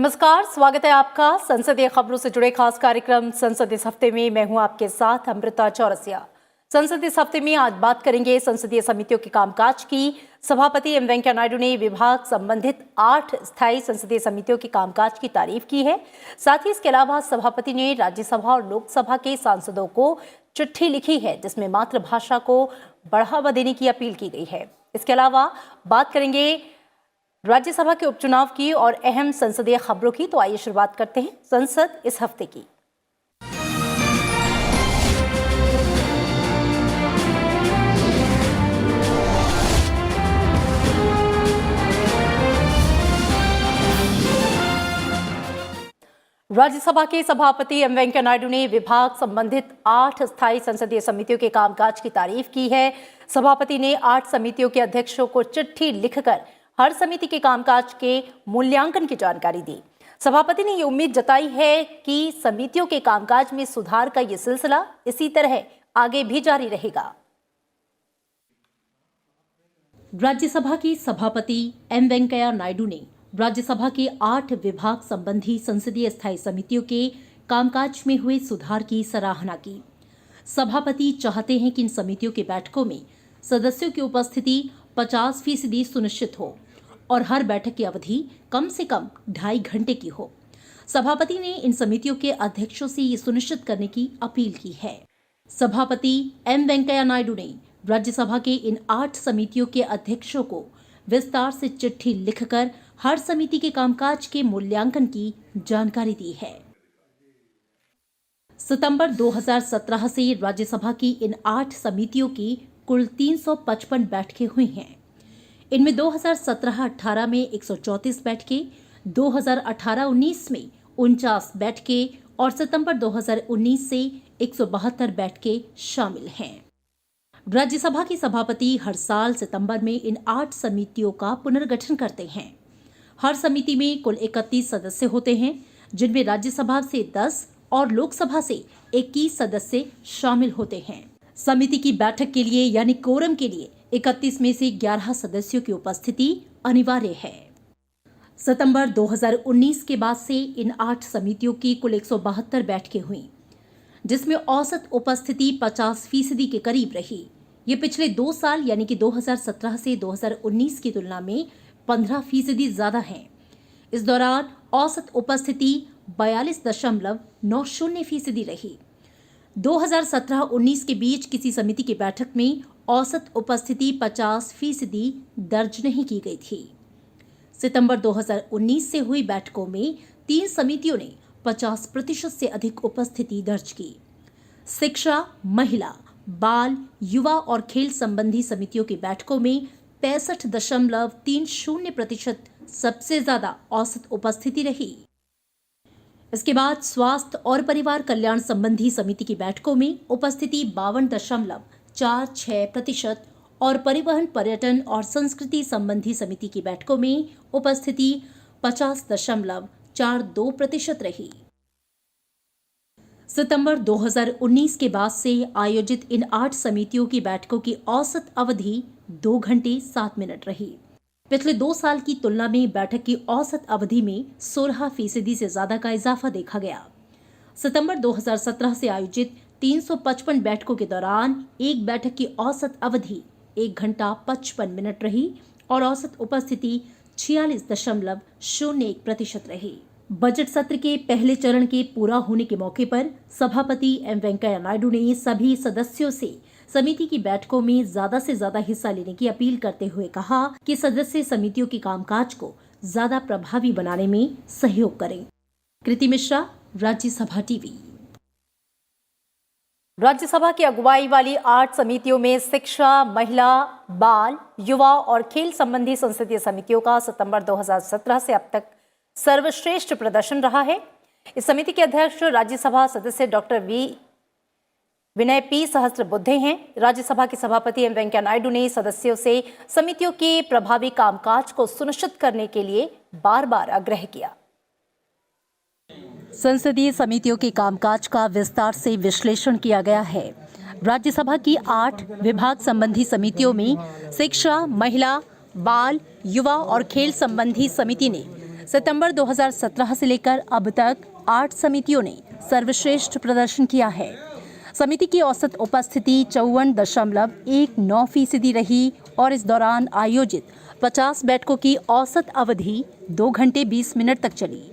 नमस्कार, स्वागत है आपका संसदीय खबरों से जुड़े खास कार्यक्रम संसद इस हफ्ते में। मैं हूं आपके साथ अमृता चौरसिया। संसद इस हफ्ते में आज बात करेंगे संसदीय समितियों के कामकाज की। सभापति एम वेंकैया नायडू ने विभाग संबंधित 8 स्थायी संसदीय समितियों के कामकाज की तारीफ की है। साथ ही इसके अलावा सभापति ने राज्यसभा और लोकसभा के सांसदों को चिट्ठी लिखी है जिसमें मातृभाषा को बढ़ावा देने की अपील की गई है। इसके अलावा बात करेंगे राज्यसभा के उपचुनाव की और अहम संसदीय खबरों की। तो आइए शुरुआत करते हैं संसद इस हफ्ते की। राज्यसभा के सभापति एम वेंकैया नायडू ने विभाग संबंधित 8 स्थायी संसदीय समितियों के कामकाज की तारीफ की है। सभापति ने 8 समितियों के अध्यक्षों को चिट्ठी लिखकर हर समिति के कामकाज के मूल्यांकन की जानकारी दी। सभापति ने ये उम्मीद जताई है कि समितियों के कामकाज में सुधार का ये सिलसिला इसी तरह आगे भी जारी रहेगा। राज्यसभा के सभापति एम वेंकैया नायडू ने राज्यसभा के 8 विभाग संबंधी संसदीय स्थायी समितियों के कामकाज में हुए सुधार की सराहना की। सभापति चाहते हैं कि इन समितियों की बैठकों में सदस्यों की उपस्थिति 50% सुनिश्चित हो और हर बैठक की अवधि कम से कम 2.5 घंटे की हो। सभापति ने इन समितियों के अध्यक्षों से ये सुनिश्चित करने की अपील की है। सभापति एम वेंकैया नायडू ने राज्यसभा के इन 8 समितियों के अध्यक्षों को विस्तार से चिट्ठी लिखकर हर समिति के कामकाज के मूल्यांकन की जानकारी दी है। सितंबर 2017 से राज्यसभा की इन 8 समितियों की कुल 355 बैठकें हुई हैं। इनमें 2017-18 में 134 बैठकें, 2018-19 में 49 बैठकें और सितंबर 2019 से 172 बैठकें शामिल हैं। राज्यसभा के सभापति हर साल सितंबर में इन 8 समितियों का पुनर्गठन करते हैं। हर समिति में कुल 31 सदस्य होते हैं, जिनमें राज्यसभा से 10 और लोकसभा से 21 सदस्य शामिल होते हैं। समिति की बैठक के लिए यानी कोरम के लिए 31 में से 11 सदस्यों की उपस्थिति अनिवार्य है। सितंबर 2019 के बाद से इन 8 समितियों की कुल 172 बैठकें हुई, जिसमें औसत उपस्थिति 50% के करीब रही। ये पिछले 2 साल यानी कि 2017 से 2019 की तुलना में 15% ज्यादा है। इस दौरान औसत उपस्थिति 42.90% रही। 2017-19 के बीच किसी समिति की बैठक में औसत उपस्थिति 50% दर्ज नहीं की गई थी। सितंबर 2019 से हुई बैठकों में 3 समितियों ने 50% से अधिक उपस्थिति दर्ज की। शिक्षा, महिला, बाल, युवा और खेल संबंधी समितियों की बैठकों में 65.30% सबसे ज्यादा औसत उपस्थिति रही। इसके बाद स्वास्थ्य और परिवार कल्याण संबंधी समिति की बैठकों में उपस्थिति 52.46% और परिवहन, पर्यटन और संस्कृति संबंधी समिति की बैठकों में उपस्थिति 50.42% रही। सितंबर 2019 के बाद से आयोजित इन 8 समितियों की बैठकों की औसत अवधि 2 घंटे 7 मिनट रही। पिछले 2 साल की तुलना में बैठक की औसत अवधि में 16% से ज्यादा का इजाफा देखा गया। सितंबर 2017 से आयोजित 355 बैठकों के दौरान एक बैठक की औसत अवधि 1 घंटा 55 मिनट रही और औसत उपस्थिति 46.01% रही। बजट सत्र के पहले चरण के पूरा होने के मौके पर सभापति एम वेंकैया नायडू ने सभी सदस्यों से समिति की बैठकों में ज्यादा से ज्यादा हिस्सा लेने की अपील करते हुए कहा कि सदस्य समितियों के कामकाज को ज्यादा प्रभावी बनाने में सहयोग करें। कृति मिश्रा, राज्यसभा टीवी। राज्यसभा की अगुवाई वाली 8 समितियों में शिक्षा, महिला, बाल, युवा और खेल संबंधी संसदीय समितियों का सितंबर 2017 से अब तक सर्वश्रेष्ठ प्रदर्शन रहा है। इस समिति के अध्यक्ष राज्यसभा सदस्य डॉक्टर विनय पी सहस्त्रबुद्धे हैं। राज्यसभा के सभापति एम वेंकैया नायडू ने सदस्यों से समितियों के प्रभावी कामकाज को सुनिश्चित करने के लिए बार-बार आग्रह किया। संसदीय समितियों के कामकाज का विस्तार से विश्लेषण किया गया है। राज्यसभा की 8 विभाग संबंधी समितियों में शिक्षा, महिला, बाल, युवा और खेल संबंधी समिति ने सितंबर 2017 से लेकर अब तक 8 समितियों ने सर्वश्रेष्ठ प्रदर्शन किया है। समिति की औसत उपस्थिति 54.19% रही और इस दौरान आयोजित 50 बैठकों की औसत अवधि 2 घंटे 20 मिनट तक चली।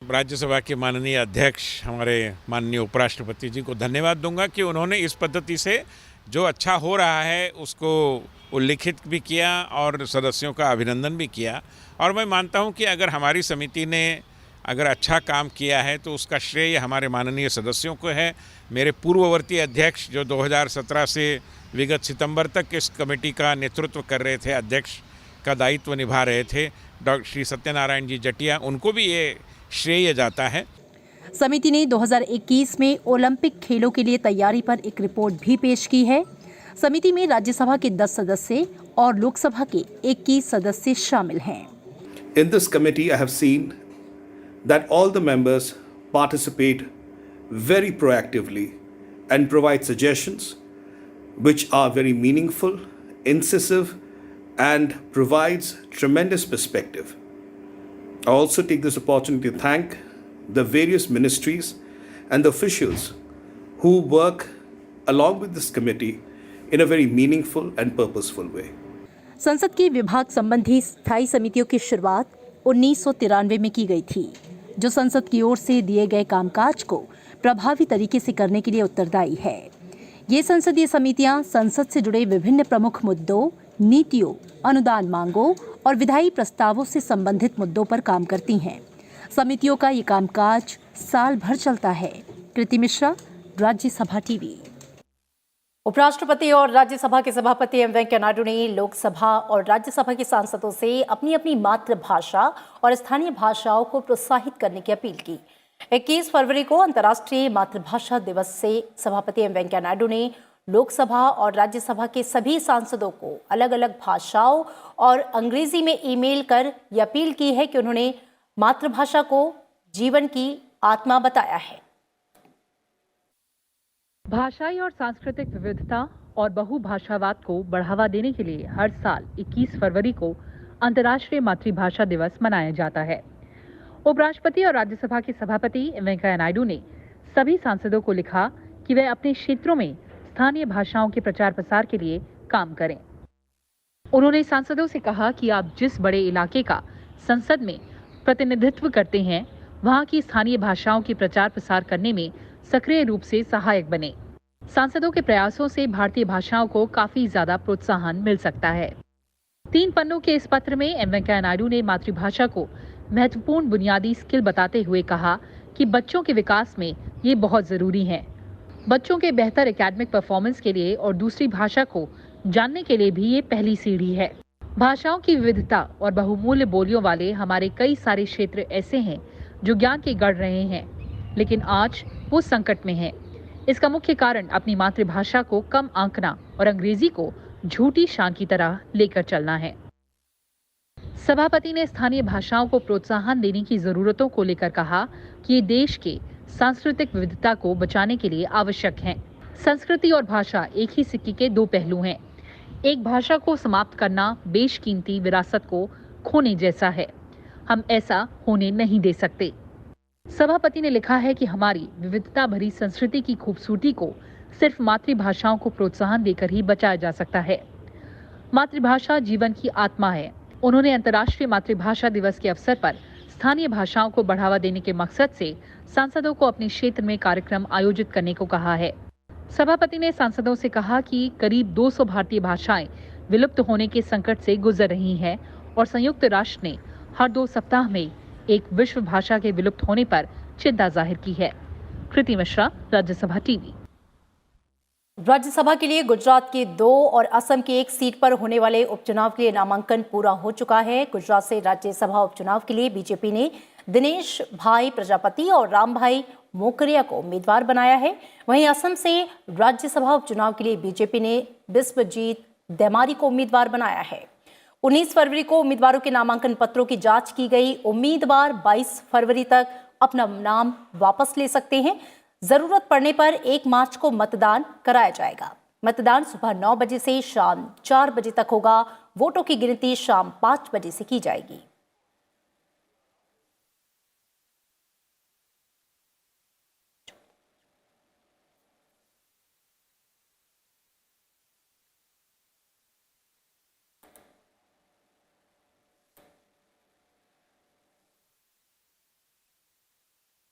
राज्यसभा के माननीय अध्यक्ष हमारे माननीय उपराष्ट्रपति जी को धन्यवाद दूंगा कि उन्होंने इस पद्धति से जो अच्छा हो रहा है उसको उल्लिखित भी किया और सदस्यों का अभिनंदन भी किया। और मैं मानता हूं कि अगर हमारी समिति ने अगर अच्छा काम किया है तो उसका श्रेय हमारे माननीय सदस्यों को है। मेरे पूर्ववर्ती अध्यक्ष जो 2017 से विगत सितंबर तक इस कमेटी का नेतृत्व कर रहे थे, अध्यक्ष का दायित्व निभा रहे थे, डॉक्टर श्री सत्यनारायण जी जटिया, उनको भी ये श्रेय जाता है। समिति ने 2021 में ओलंपिक खेलों के लिए तैयारी पर एक रिपोर्ट भी पेश की है। समिति में राज्यसभा के 10 सदस्य और लोकसभा के 21 सदस्य शामिल हैं। In this committee, I have seen that all the members participate very proactively and provide suggestions which are very meaningful, incisive, and provides tremendous perspective. I also take this opportunity to thank the various ministries and the officials who work along with this committee in a very meaningful and purposeful way. संसद की विभाग संबंधी स्थायी समितियों की शुरुआत 1993 में की गई थी, जो संसद की ओर से दिए गए कामकाज को प्रभावी तरीके से करने के लिए उत्तरदायी है। ये संसदीय समितियां संसद से जुड़े विभिन्न प्रमुख मुद्दों, नीतियों, अनुदान मांगों और विधायी प्रस्तावों से संबंधित मुद्दों पर काम करती हैं। समितियों का ये कामकाज साल भर चलता है। कृति मिश्रा, राज्यसभा टीवी। उपराष्ट्रपति और राज्यसभा के सभापति एम वेंकैया नायडू ने लोकसभा और राज्यसभा के सांसदों से अपनी अपनी मातृभाषा और स्थानीय भाषाओं को प्रोत्साहित करने की अपील की। 21 फरवरी को अंतर्राष्ट्रीय मातृभाषा दिवस से सभापति एम वेंकैया नायडू ने लोकसभा और राज्यसभा के सभी सांसदों को अलग अलग भाषाओं और अंग्रेजी में ईमेल कर यह अपील की है कि उन्होंने मातृभाषा को जीवन की आत्मा बताया है। भाषाई और सांस्कृतिक विविधता और बहुभाषावाद को बढ़ावा देने के लिए हर साल 21 फरवरी को अंतर्राष्ट्रीय मातृभाषा दिवस मनाया जाता है। उपराष्ट्रपति और राज्यसभा के सभापति वेंकैया नायडू ने सभी सांसदों को लिखा कि वे अपने क्षेत्रों में स्थानीय भाषाओं के प्रचार प्रसार के लिए काम करें। उन्होंने सांसदों से कहा कि आप जिस बड़े इलाके का संसद में प्रतिनिधित्व करते हैं, वहां की स्थानीय भाषाओं के प्रचार प्रसार करने में सक्रिय रूप से सहायक बने। सांसदों के प्रयासों से भारतीय भाषाओं को काफी ज्यादा प्रोत्साहन मिल सकता है। 3 पन्नों के इस पत्र में एम वेंकैया नायडू ने मातृभाषा को महत्वपूर्ण बुनियादी स्किल बताते हुए कहा कि बच्चों के विकास में ये बहुत जरूरी है। बच्चों के बेहतर एकेडमिक परफॉर्मेंस के लिए और दूसरी भाषा को जानने के लिए भी ये पहली सीढ़ी है। भाषाओं की विविधता और बहुमूल्य बोलियों वाले हमारे कई सारे क्षेत्र ऐसे हैं जो ज्ञान के गढ़ रहे हैं, लेकिन आज वो संकट में है। इसका मुख्य कारण अपनी मातृभाषा को कम आंकना और अंग्रेजी को झूठी शान की तरह लेकर चलना है। सभापति ने स्थानीय भाषाओं को प्रोत्साहन देने की जरूरतों को लेकर कहा कि ये देश के सांस्कृतिक विविधता को बचाने के लिए आवश्यक हैं। संस्कृति और भाषा एक ही सिक्के के 2 पहलू हैं। एक भाषा को समाप्त करना बेशकीमती विरासत को खोने जैसा है। हम ऐसा होने नहीं दे सकते। सभापति ने लिखा है कि हमारी विविधता भरी संस्कृति की खूबसूरती को सिर्फ मातृभाषाओं को प्रोत्साहन देकर ही बचाया जा सकता है। मातृभाषा जीवन की आत्मा है। उन्होंने अंतर्राष्ट्रीय मातृभाषा दिवस के अवसर पर स्थानीय भाषाओं को बढ़ावा देने के मकसद से सांसदों को अपने क्षेत्र में कार्यक्रम आयोजित करने को कहा है। सभापति ने सांसदों से कहा कि करीब 200 भारतीय भाषाएं विलुप्त होने के संकट से गुजर रही हैं और संयुक्त राष्ट्र ने हर 2 सप्ताह में एक विश्व भाषा के विलुप्त होने पर चिंता जाहिर की है। कृति मिश्रा, राज्यसभा टीवी। राज्यसभा के लिए गुजरात के 2 और असम की 1 सीट पर होने वाले उपचुनाव के लिए नामांकन पूरा हो चुका है। गुजरात से राज्यसभा उपचुनाव के लिए बीजेपी ने दिनेश भाई प्रजापति और राम भाई मोकरिया को उम्मीदवार बनाया है। वहीं असम से राज्यसभा उपचुनाव के लिए बीजेपी ने बिस्वजीत दैमारी को उम्मीदवार बनाया है। 19 फरवरी को उम्मीदवारों के नामांकन पत्रों की जांच की गई। उम्मीदवार 22 फरवरी तक अपना नाम वापस ले सकते हैं। जरूरत पड़ने पर 1 मार्च को मतदान कराया जाएगा। मतदान सुबह 9 बजे से शाम 4 बजे तक होगा। वोटों की गिनती शाम 5 बजे से की जाएगी।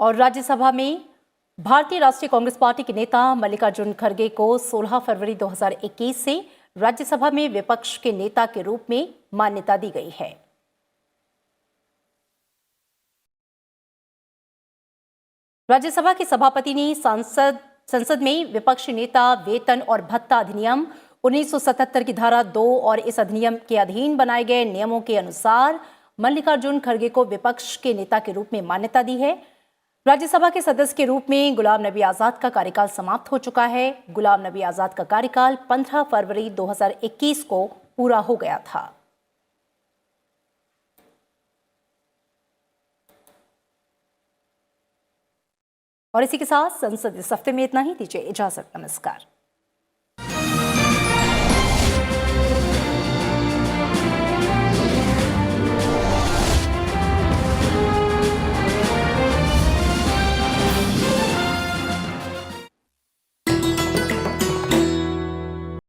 और राज्यसभा में भारतीय राष्ट्रीय कांग्रेस पार्टी के नेता मल्लिकार्जुन खड़गे को 16 फरवरी 2021 से राज्यसभा में विपक्ष के नेता के रूप में मान्यता दी गई है। राज्यसभा के सभापति ने संसद में विपक्षी नेता वेतन और भत्ता अधिनियम 1977 की धारा 2 और इस अधिनियम के अधीन बनाए गए नियमों के अनुसार मल्लिकार्जुन खड़गे को विपक्ष के नेता के रूप में मान्यता दी है। राज्यसभा के सदस्य के रूप में गुलाम नबी आजाद का कार्यकाल समाप्त हो चुका है। गुलाम नबी आजाद का कार्यकाल 15 फरवरी 2021 को पूरा हो गया था। और इसी के साथ संसद इस हफ्ते में इतना ही। दीजिए इजाजत। नमस्कार।